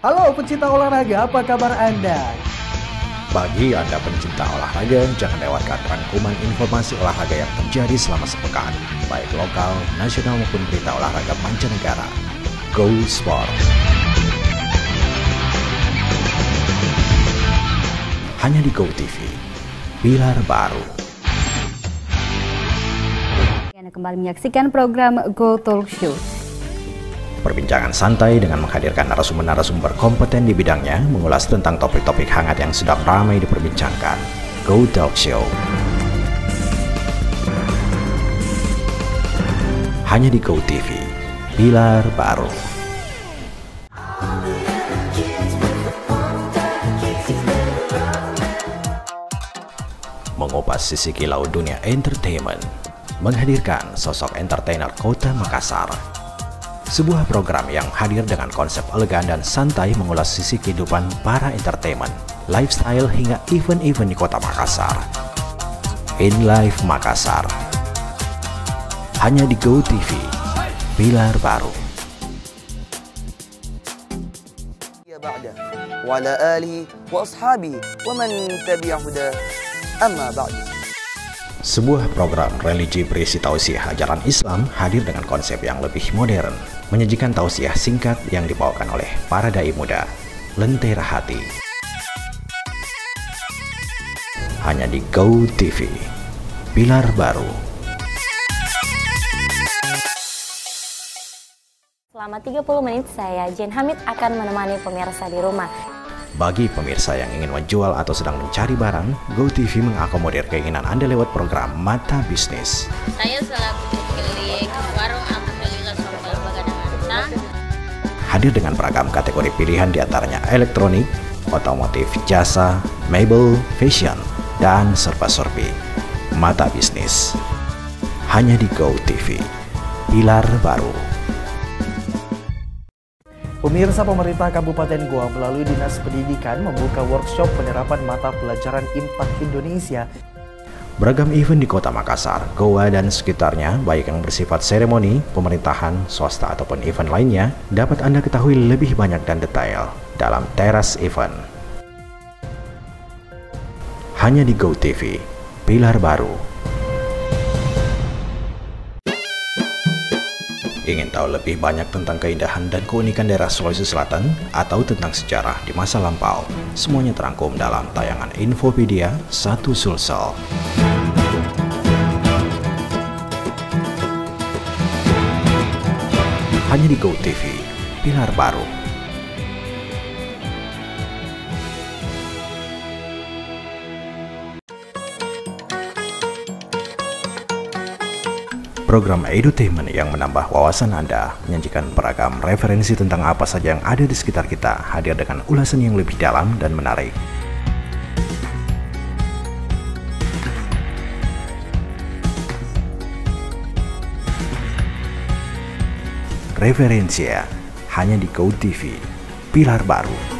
Halo pecinta olahraga, apa kabar Anda? Bagi Anda pencinta olahraga, jangan lewatkan rangkuman informasi olahraga yang terjadi selama sepekan, baik lokal, nasional maupun berita olahraga mancanegara. Go Sport. Hanya di Go TV, pilar baru. Anda kembali menyaksikan program Go Talk Show. Perbincangan santai dengan menghadirkan narasumber-narasumber kompeten di bidangnya, mengulas tentang topik-topik hangat yang sedang ramai diperbincangkan. Go Talk Show. Hanya di Go TV, pilar baru. Mengupas sisi kilau dunia entertainment, menghadirkan sosok entertainer kota Makassar. Sebuah program yang hadir dengan konsep elegan dan santai mengulas sisi kehidupan para entertainment, lifestyle hingga event-event di kota Makassar. In Live Makassar. Hanya di Go TV, pilar baru. Wa ala alihi wa ashabihi wa man tabi'a huda amma ba'du. Sebuah program religi berisi tausiah ajaran Islam hadir dengan konsep yang lebih modern, menyajikan tausiah singkat yang dibawakan oleh para dai muda. Lentera hati. Hanya di Go TV, pilar baru. Selama 30 menit saya Jen Hamid akan menemani pemirsa di rumah. Bagi pemirsa yang ingin menjual atau sedang mencari barang, Go TV mengakomodir keinginan Anda lewat program Mata Bisnis. Saya selaku pemilik warung Alhamdulillah Sombal Bagadang. Hadir dengan beragam kategori pilihan diantaranya elektronik, otomotif, jasa, mebel, fashion, dan serba-serbi. Mata Bisnis. Hanya di Go TV, pilar baru. Pemirsa, pemerintah Kabupaten Goa melalui Dinas Pendidikan membuka workshop penerapan mata pelajaran Impact Indonesia. Beragam event di kota Makassar, Goa, dan sekitarnya, baik yang bersifat seremoni, pemerintahan, swasta, ataupun event lainnya, dapat Anda ketahui lebih banyak dan detail dalam Teras Event. Hanya di Go TV, pilar baru. Ingin tahu lebih banyak tentang keindahan dan keunikan daerah Sulawesi Selatan atau tentang sejarah di masa lampau? Semuanya terangkum dalam tayangan Infopedia 1 Sulsel. Hanya di Go TV, pilar baru. Program edutainment yang menambah wawasan Anda, menyajikan beragam referensi tentang apa saja yang ada di sekitar kita, hadir dengan ulasan yang lebih dalam dan menarik. Referensia hanya di Go TV, pilar baru.